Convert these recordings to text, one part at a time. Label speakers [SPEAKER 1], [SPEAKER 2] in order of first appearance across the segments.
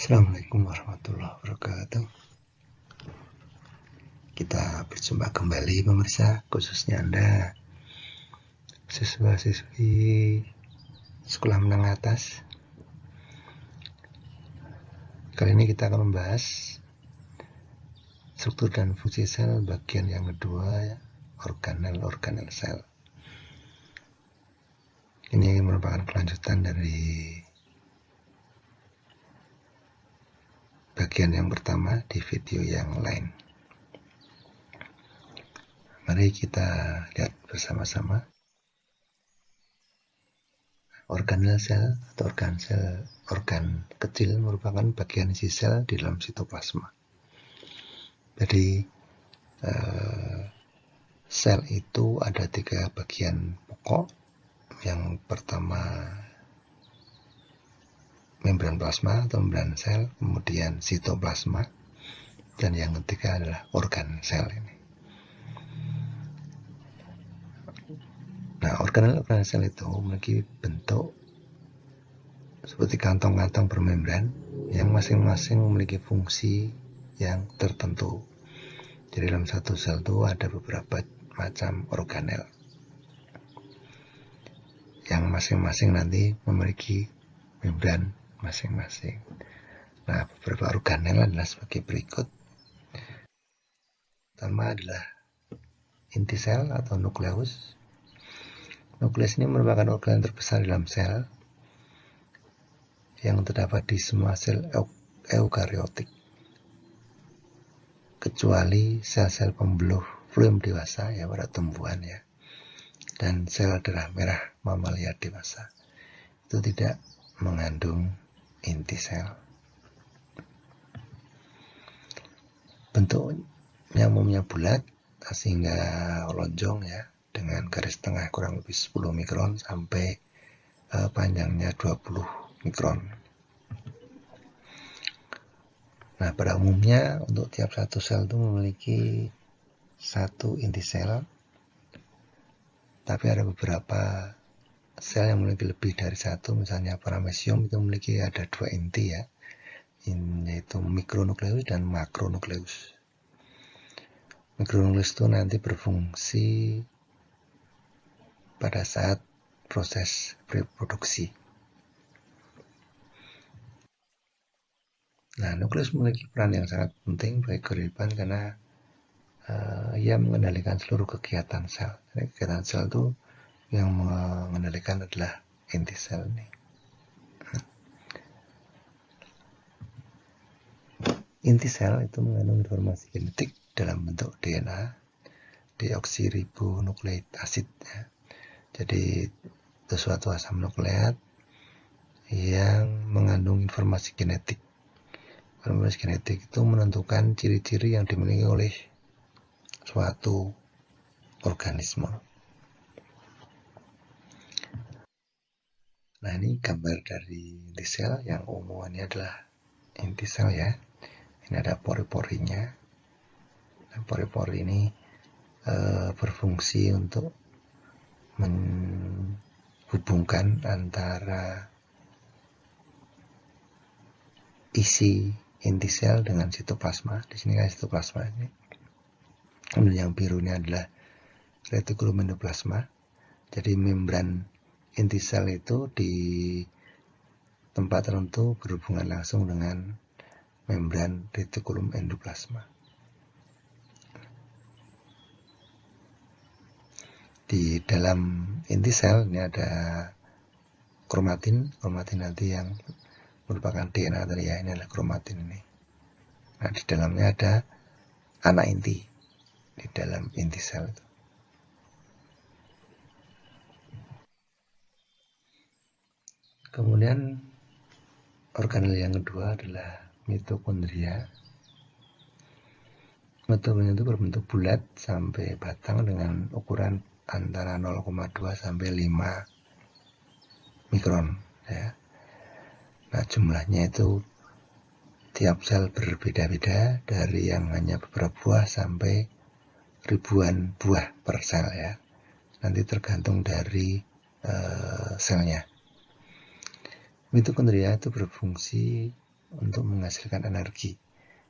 [SPEAKER 1] Assalamualaikum warahmatullahi wabarakatuh. Kita berjumpa kembali pemirsa, khususnya Anda siswa-siswi sekolah menengah atas. Kali ini kita akan membahas struktur dan fungsi sel bagian yang kedua, organel sel. Ini merupakan kelanjutan dari bagian yang pertama di video yang lain. Mari kita lihat bersama-sama. Organel sel atau organ kecil merupakan bagian isi sel di dalam sitoplasma. Jadi sel itu ada 3 bagian pokok. Yang pertama membran plasma atau membran sel, kemudian sitoplasma, dan yang ketiga adalah organ sel ini. Nah, organel sel itu memiliki bentuk seperti kantong-kantong bermembran yang masing-masing memiliki fungsi yang tertentu. Jadi dalam satu sel itu ada beberapa macam organel yang masing-masing nanti memiliki membran masing-masing. Nah, beberapa organel adalah sebagai berikut. Pertama adalah inti sel atau nukleus. Nukleus ini merupakan organ terbesar dalam sel yang terdapat di semua sel eukariotik, kecuali sel-sel pembuluh fluid dewasa ya pada tumbuhan ya, dan sel darah merah mamalia dewasa itu tidak mengandung inti sel. Bentuknya umumnya bulat sehingga lonjong ya, dengan garis tengah kurang lebih 10 mikron sampai panjangnya 20 mikron. Nah, pada umumnya untuk tiap satu sel itu memiliki satu inti sel, tapi ada beberapa sel yang memiliki lebih dari satu. Misalnya paramecium itu memiliki ada 2 inti ya, yaitu mikronukleus dan makronukleus. Mikronukleus itu nanti berfungsi pada saat proses reproduksi. Nah, nukleus memiliki peran yang sangat penting bagi kehidupan karena ia mengendalikan seluruh kegiatan sel. Jadi, kegiatan sel itu yang mengendalikan adalah inti sel ini. Inti sel itu mengandung informasi genetik dalam bentuk DNA, deoksiribonukleik asid ya. Jadi itu suatu asam nukleat yang mengandung informasi genetik. Informasi genetik itu menentukan ciri-ciri yang dimiliki oleh suatu organisme. Nah, ini gambar dari inti sel yang umumnya adalah inti sel ya. Ini ada pori-porinya. Nah, pori-pori ini berfungsi untuk menghubungkan antara isi inti sel dengan sitoplasma. Di sini kan sitoplasma ini. Kemudian yang biru ini adalah retikulum endoplasma. Jadi membran inti sel itu di tempat tertentu berhubungan langsung dengan membran retikulum endoplasma. Di dalam inti sel ini ada kromatin nanti yang merupakan DNA tadi ya, ini adalah kromatin ini. Nah, di dalamnya ada anak inti di dalam inti sel itu. Kemudian organel yang kedua adalah mitokondria. Mitokondria itu berbentuk bulat sampai batang dengan ukuran antara 0,2 sampai 5 mikron ya. Nah, jumlahnya itu tiap sel berbeda-beda, dari yang hanya beberapa buah sampai ribuan buah per sel ya. Nanti tergantung dari selnya. Mitokondria itu berfungsi untuk menghasilkan energi.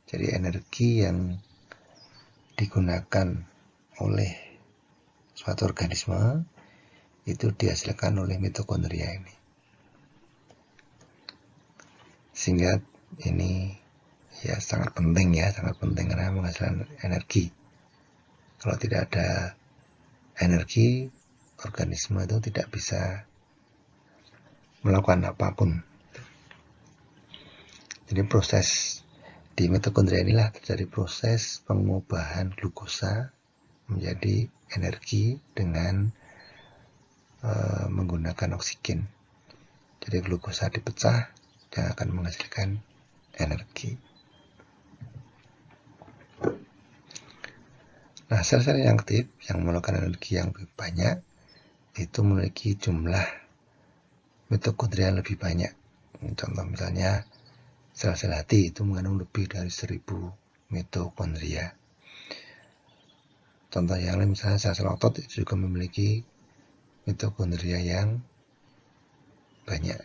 [SPEAKER 1] Jadi energi yang digunakan oleh suatu organisme itu dihasilkan oleh mitokondria ini. Sehingga ini ya sangat penting karena menghasilkan energi. Kalau tidak ada energi, organisme itu tidak bisa melakukan apapun. Jadi proses di mitokondria inilah terjadi proses pengubahan glukosa menjadi energi dengan menggunakan oksigen. Jadi glukosa dipecah dan akan menghasilkan energi. Nah, sel-sel yang aktif yang mengeluarkan energi yang lebih banyak itu memiliki jumlah mitokondria yang lebih banyak. Contoh misalnya sel-sel hati itu mengandung lebih dari 1000 mitokondria. Contoh yang lain misalnya sel-sel otot itu juga memiliki mitokondria yang banyak.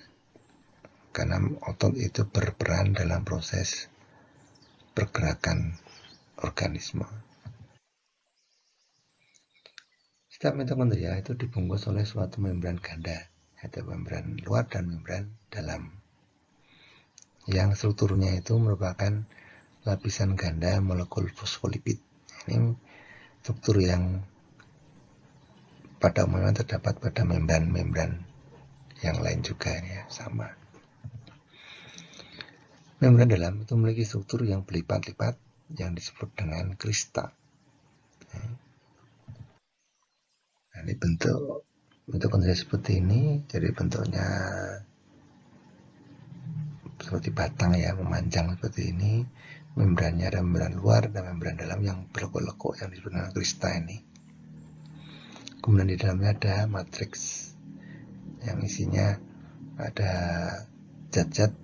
[SPEAKER 1] Karena otot itu berperan dalam proses pergerakan organisme. Setiap mitokondria itu dibungkus oleh suatu membran ganda, yaitu membran luar dan membran dalam. Yang strukturnya itu merupakan lapisan ganda molekul fosfolipid. Ini struktur yang pada umumnya terdapat pada membran-membran yang lain juga ya, sama. Membran dalam itu memiliki struktur yang berlipat-lipat yang disebut dengan krista. Nah, ini bentuk mitokondria seperti ini, jadi bentuknya seperti batang ya, memanjang seperti ini. Membrannya ada membran luar dan membran dalam yang berlekuk-lekuk yang disebut dengan krista ini. Kemudian di dalamnya ada matriks yang isinya ada zat-zat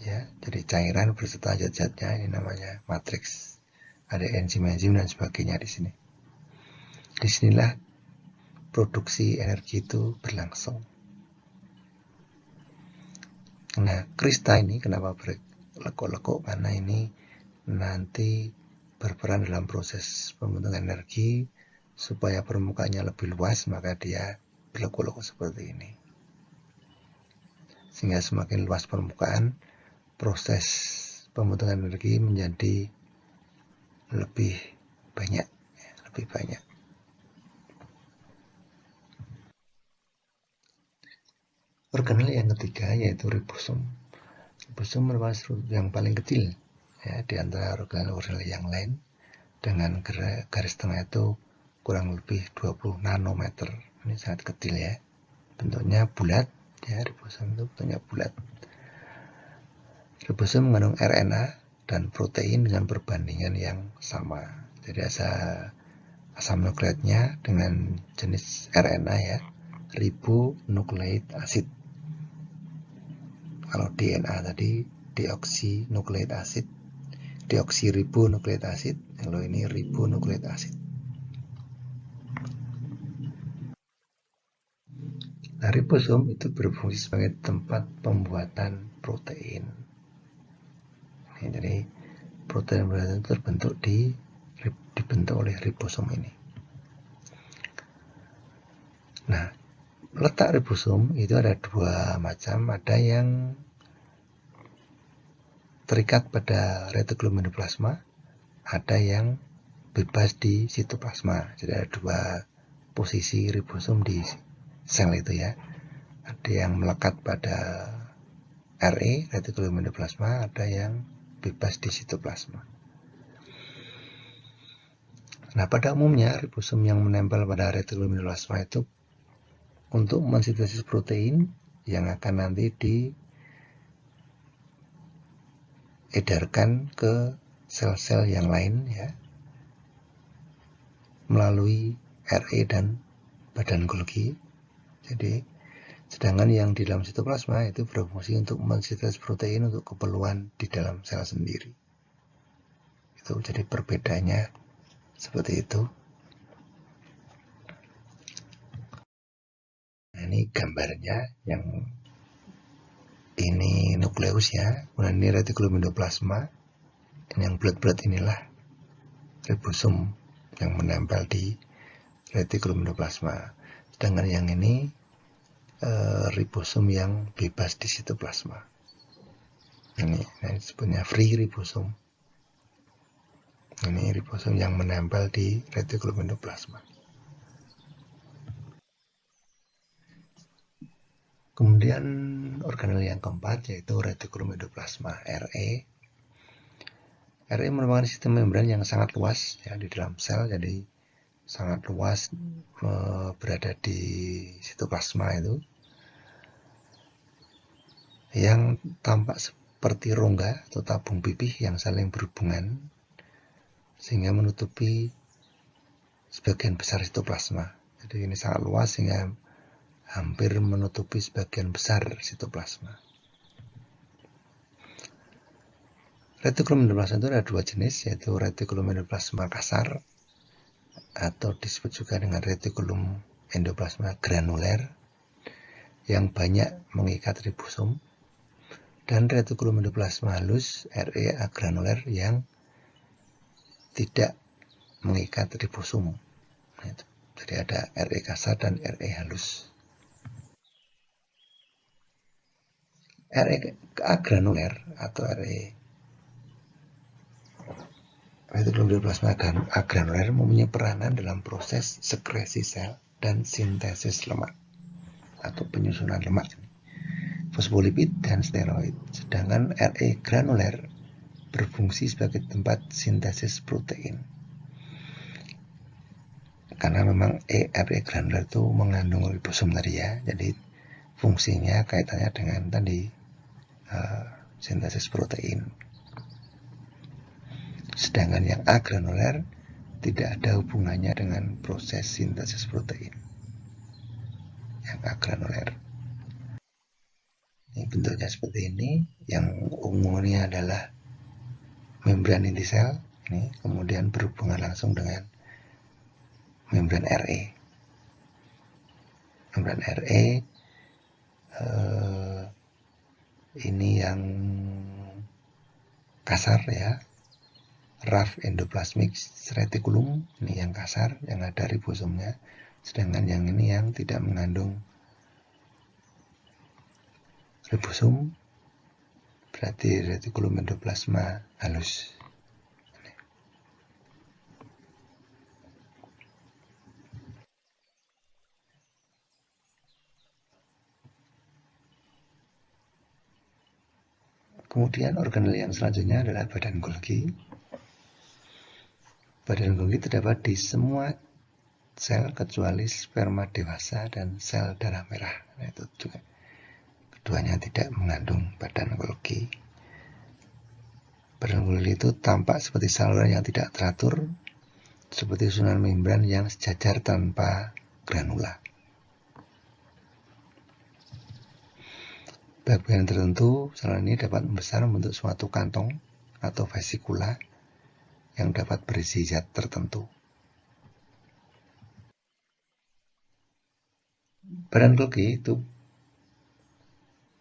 [SPEAKER 1] ya, jadi cairan berserta zat-zatnya, ini namanya matriks. Ada enzim-enzim dan sebagainya di sini. Disinilah produksi energi itu berlangsung. Nah, krista ini kenapa berlekuk-lekuk? Karena ini nanti berperan dalam proses pembentukan energi. Supaya permukaannya lebih luas, maka dia berlekuk-lekuk seperti ini. Sehingga semakin luas permukaan, proses pembentukan energi menjadi lebih banyak. Organel yang ketiga yaitu ribosom. Ribosom merupakan struktur yang paling kecil ya, di antara organel-organel yang lain, dengan garis tengah itu kurang lebih 20 nanometer. Ini sangat kecil ya. Bentuknya bulat ya, ribosom itu bentuknya bulat. Ribosom mengandung RNA dan protein dengan perbandingan yang sama. Jadi asam nukleotnya dengan jenis RNA ya, ribonukleik asid. Kalau DNA tadi deoksiribonukleik asid. Kalau ini ribonukleik asid. Nah, ribosom itu berfungsi sebagai tempat pembuatan protein. Jadi protein itu dibentuk oleh ribosom ini. Nah, letak ribosom itu ada dua macam. Ada yang terikat pada retikulum endoplasma, ada yang bebas di sitoplasma. Jadi ada dua posisi ribosom di sel itu ya. Ada yang melekat pada retikulum endoplasma, ada yang bebas di sitoplasma. Nah, pada umumnya ribosom yang menempel pada retikulum endoplasma itu untuk mensintesis protein yang akan nanti diedarkan ke sel-sel yang lain ya, melalui dan badan Golgi. Jadi sedangkan yang di dalam sitoplasma itu berfungsi untuk mensintesis protein untuk keperluan di dalam sel sendiri. Itu jadi perbedaannya seperti itu. Nah, ini gambarnya, yang ini nukleus nukleus ya. Kemudian ini retikulum endoplasma. Dan yang bulat-bulat inilah ribosom yang menempel di retikulum endoplasma. Sedangkan yang ini ribosom yang bebas di sitoplasma. Ini disebutnya free ribosom. Ini ribosom yang menempel di retikulum endoplasma. Kemudian organel yang keempat yaitu retikulum endoplasma (RE). RE merupakan sistem membran yang sangat luas ya di dalam sel, jadi sangat luas berada di sitoplasma itu, yang tampak seperti rongga atau tabung pipih yang saling berhubungan sehingga menutupi sebagian besar sitoplasma. Jadi ini sangat luas sehingga hampir menutupi sebagian besar sitoplasma. Retikulum endoplasma itu ada dua jenis, yaitu retikulum endoplasma kasar atau disebut juga dengan retikulum endoplasma granuler yang banyak mengikat ribosom, dan retikulum endoplasma halus (RE agranuler) yang tidak mengikat ribosom. Jadi ada RE kasar dan RE halus. RE agranuler atau RE retikulum endoplasma agranuler mempunyai peranan dalam proses sekresi sel dan sintesis lemak atau penyusunan lemak, fosfolipid dan steroid. Sedangkan RE granuler berfungsi sebagai tempat sintesis protein. Karena memang RE granuler itu mengandung ribosom tadi ya, jadi fungsinya kaitannya dengan tadi sintesis protein. Sedangkan yang agranuler tidak ada hubungannya dengan proses sintesis protein. Yang agranuler. Ini bentuknya seperti ini. Yang umumnya adalah membran inti sel. Ini kemudian berhubungan langsung dengan membran RE. Membran RE ini yang kasar ya. Rough endoplasmic reticulum, ini yang kasar, yang ada ribosomnya. Sedangkan yang ini yang tidak mengandung ribosom, berarti retikulum endoplasma halus. Kemudian organel yang selanjutnya adalah badan Golgi. Badan Golgi terdapat di semua sel kecuali sperma dewasa dan sel darah merah. Nah, itu juga keduanya tidak mengandung badan Golgi. Badan Golgi itu tampak seperti saluran yang tidak teratur, seperti susunan membran yang sejajar tanpa granula. Bagian tertentu saluran ini dapat membesar membentuk suatu kantong atau vesikula yang dapat berisi zat tertentu. Badan Golgi itu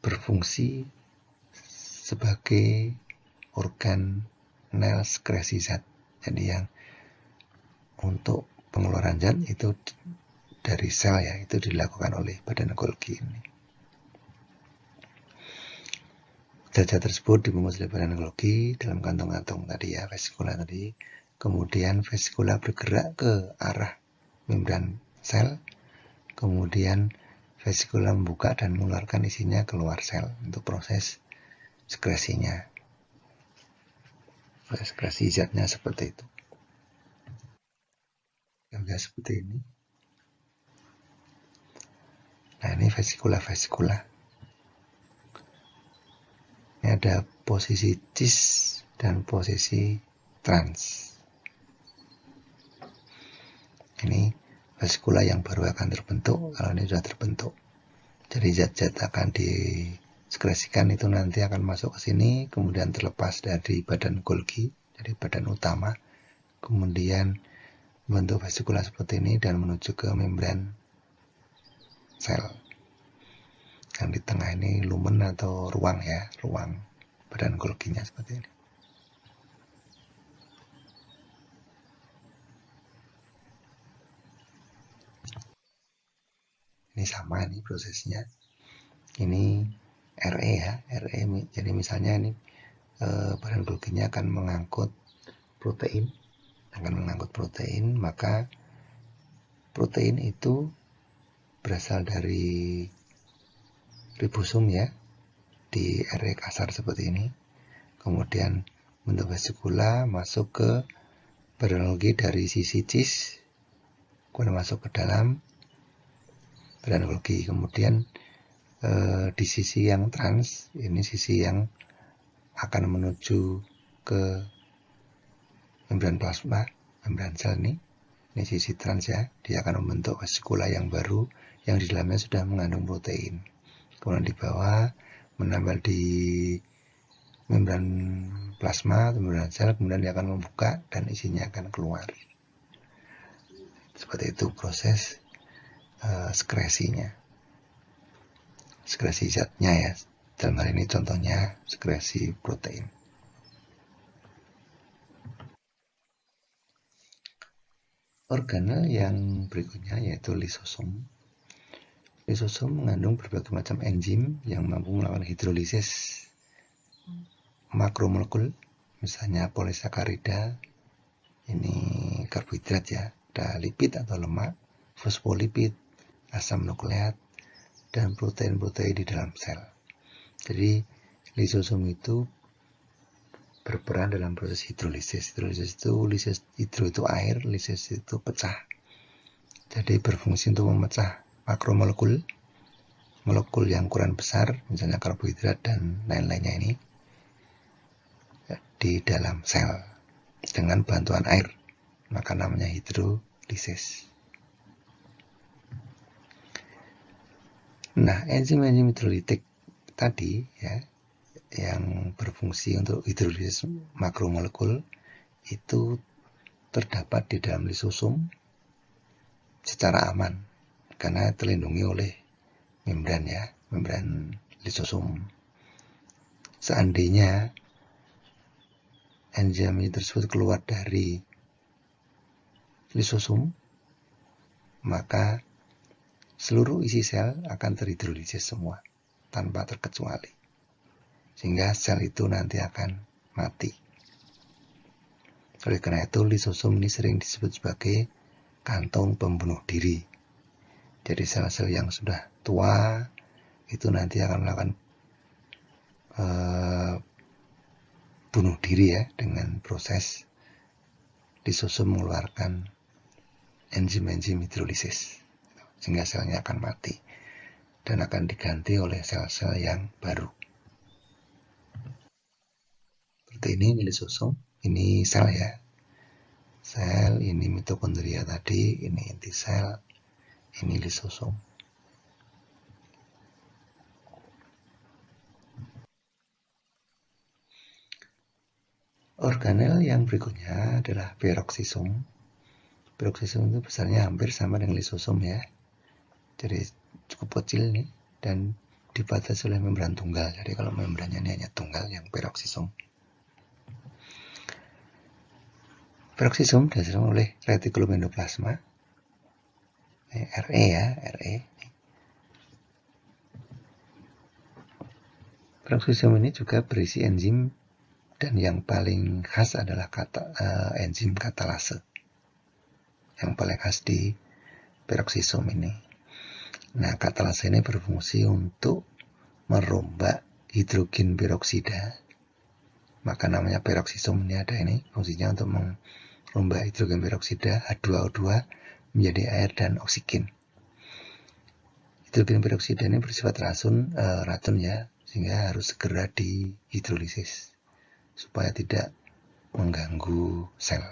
[SPEAKER 1] berfungsi sebagai organel sekresi zat. Jadi yang untuk pengeluaran zat itu dari sel ya, itu dilakukan oleh badan Golgi ini. Zat-zat tersebut dibungkus oleh badan Golgi dalam kantong-kantong tadi ya, vesikula tadi. Kemudian vesikula bergerak ke arah membran sel. Kemudian vesikula membuka dan mengeluarkan isinya keluar sel untuk proses sekresinya. Sekresi zatnya seperti itu. Gambar seperti ini. Nah, ini vesikula-vesikula. Ini ada posisi cis dan posisi trans. Ini vesikula yang baru akan terbentuk kalau ini sudah terbentuk. Jadi zat-zat akan diskresikan itu nanti akan masuk ke sini, kemudian terlepas dari badan Golgi, dari badan utama, kemudian membentuk vesikula seperti ini dan menuju ke membran sel. Yang di tengah ini lumen atau ruang ya, ruang badan Golginya seperti ini. Ini sama nih prosesnya. Ini RE ya, RE. Jadi misalnya ini badan Golginya akan mengangkut protein, maka protein itu berasal dari ribosom ya, di RE kasar seperti ini. Kemudian bentuk vesikula masuk ke badan Golgi dari sisi cis, kemudian masuk ke dalam badan Golgi. Kemudian di sisi yang trans, ini sisi yang akan menuju ke membran plasma, membran sel ini sisi trans ya, dia akan membentuk vesikula yang baru yang di dalamnya sudah mengandung protein. Kemudian di bawah menempel di membran plasma, membran sel, kemudian dia akan membuka dan isinya akan keluar. Seperti itu proses sekresinya. Sekresi zatnya ya, dalam hal ini contohnya sekresi protein. Organel yang berikutnya yaitu lisosom. Lisosom mengandung berbagai macam enzim yang mampu melakukan hidrolisis makromolekul, misalnya polisakarida, ini karbohidrat ya, ada lipid atau lemak, fosfolipid, asam nukleat, dan protein-protein di dalam sel. Jadi lisosom itu berperan dalam proses hidrolisis. Hidrolisis itu itu air, lisis itu pecah. Jadi berfungsi untuk memecah makromolekul, molekul yang ukuran besar, misalnya karbohidrat dan lain-lainnya ini di dalam sel dengan bantuan air, maka namanya hidrolisis. Nah, enzim-enzim hidrolitik tadi ya, yang berfungsi untuk hidrolisis makromolekul itu terdapat di dalam lisosom secara aman karena terlindungi oleh membran ya, membran lisosom. Seandainya enzim tersebut keluar dari lisosom, maka seluruh isi sel akan terhidrolisis semua tanpa terkecuali, sehingga sel itu nanti akan mati. Oleh karena itu lisosom ini sering disebut sebagai kantong pembunuh diri. Jadi sel-sel yang sudah tua itu nanti akan melakukan bunuh diri ya, dengan proses lisosom mengeluarkan enzim-enzim hidrolisis, sehingga selnya akan mati dan akan diganti oleh sel-sel yang baru. Seperti ini lisosom, ini sel ya, sel, ini mitokondria tadi, ini inti sel, ini lisosom. Organel yang berikutnya adalah peroksisom. Peroksisom itu besarnya hampir sama dengan lisosom ya, jadi cukup kecil nih dan dibatasi oleh membran tunggal. Jadi kalau membrannya ini hanya tunggal, yang peroksisom. Peroksisom dihasilkan oleh retikulum endoplasma, RE ya, RE. Peroksisom ini juga berisi enzim dan yang paling khas adalah enzim katalase. Yang paling khas di peroksisom ini. Nah, katalase ini berfungsi untuk merombak hidrogen peroksida. Maka namanya peroksisom ini ada ini, fungsinya untuk merombak hidrogen peroksida H2O2 menjadi air dan oksigen. Hidrogen peroksida ini bersifat racun ya, sehingga harus segera dihidrolisis supaya tidak mengganggu sel.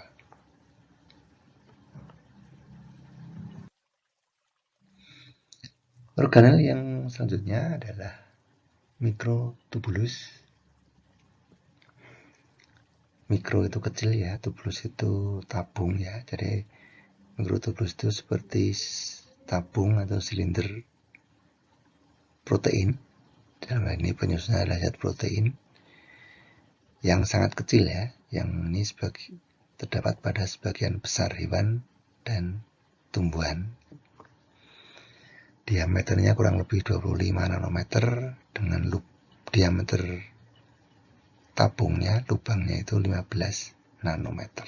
[SPEAKER 1] Organel yang selanjutnya adalah mikrotubulus. Mikro itu kecil ya, tubulus itu tabung ya. Jadi mikrotubulus itu seperti tabung atau silinder protein, dalam hal ini penyusunnya adalah zat protein yang sangat kecil ya, yang ini terdapat pada sebagian besar hewan dan tumbuhan. Diameternya kurang lebih 25 nanometer dengan diameter tabungnya, lubangnya itu 15 nanometer.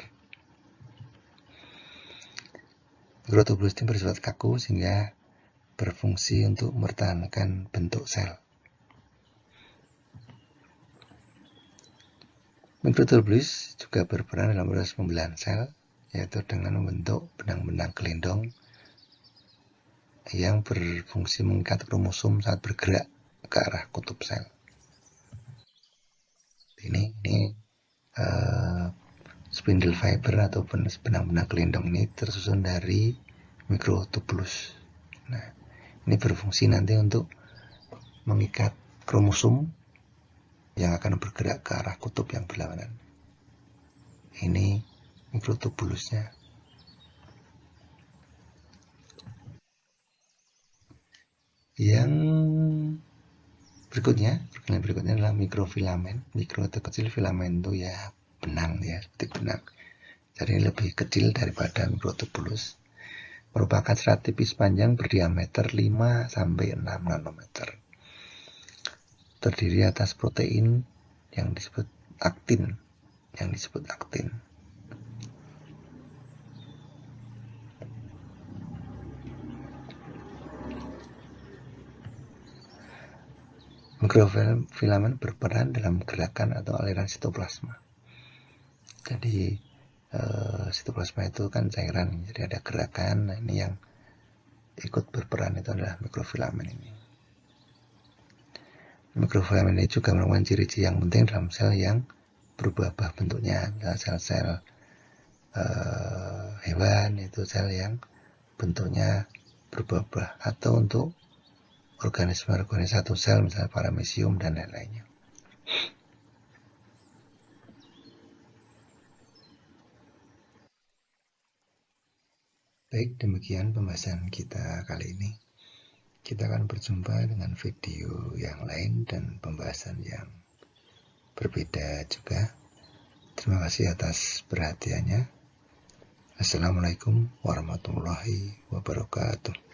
[SPEAKER 1] Mikrotubulus ini bersifat kaku sehingga berfungsi untuk mempertahankan bentuk sel. Mikrotubulus juga berperan dalam proses pembelahan sel, yaitu dengan membentuk benang-benang gelindong yang berfungsi mengikat kromosom saat bergerak ke arah kutub sel. Ini spindle fiber atau benang-benang gelindong ini tersusun dari mikrotubulus. Nah, ini berfungsi nanti untuk mengikat kromosom yang akan bergerak ke arah kutub yang berlawanan. Ini mikrotubulusnya. Yang berikutnya adalah mikrofilamen. Mikro itu kecil, filamen itu ya benang ya, seperti benang. Jadi lebih kecil daripada mikrotubulus. Merupakan serat tipis panjang berdiameter 5-6 nanometer. Terdiri atas protein yang disebut aktin. Mikrofilamen berperan dalam gerakan atau aliran sitoplasma. Jadi sitoplasma itu kan cairan, jadi ada gerakan. Nah, ini yang ikut berperan itu adalah mikrofilamen ini. Mikrofilamen ini juga merupakan ciri-ciri yang penting dalam sel yang berubah-ubah bentuknya. Misalnya sel-sel hewan itu sel yang bentuknya berubah-ubah, atau untuk organisme satu sel, misalnya paramecium dan lain-lainnya. Baik, demikian pembahasan kita kali ini. Kita akan berjumpa dengan video yang lain dan pembahasan yang berbeda juga. Terima kasih atas perhatiannya. Assalamualaikum warahmatullahi wabarakatuh.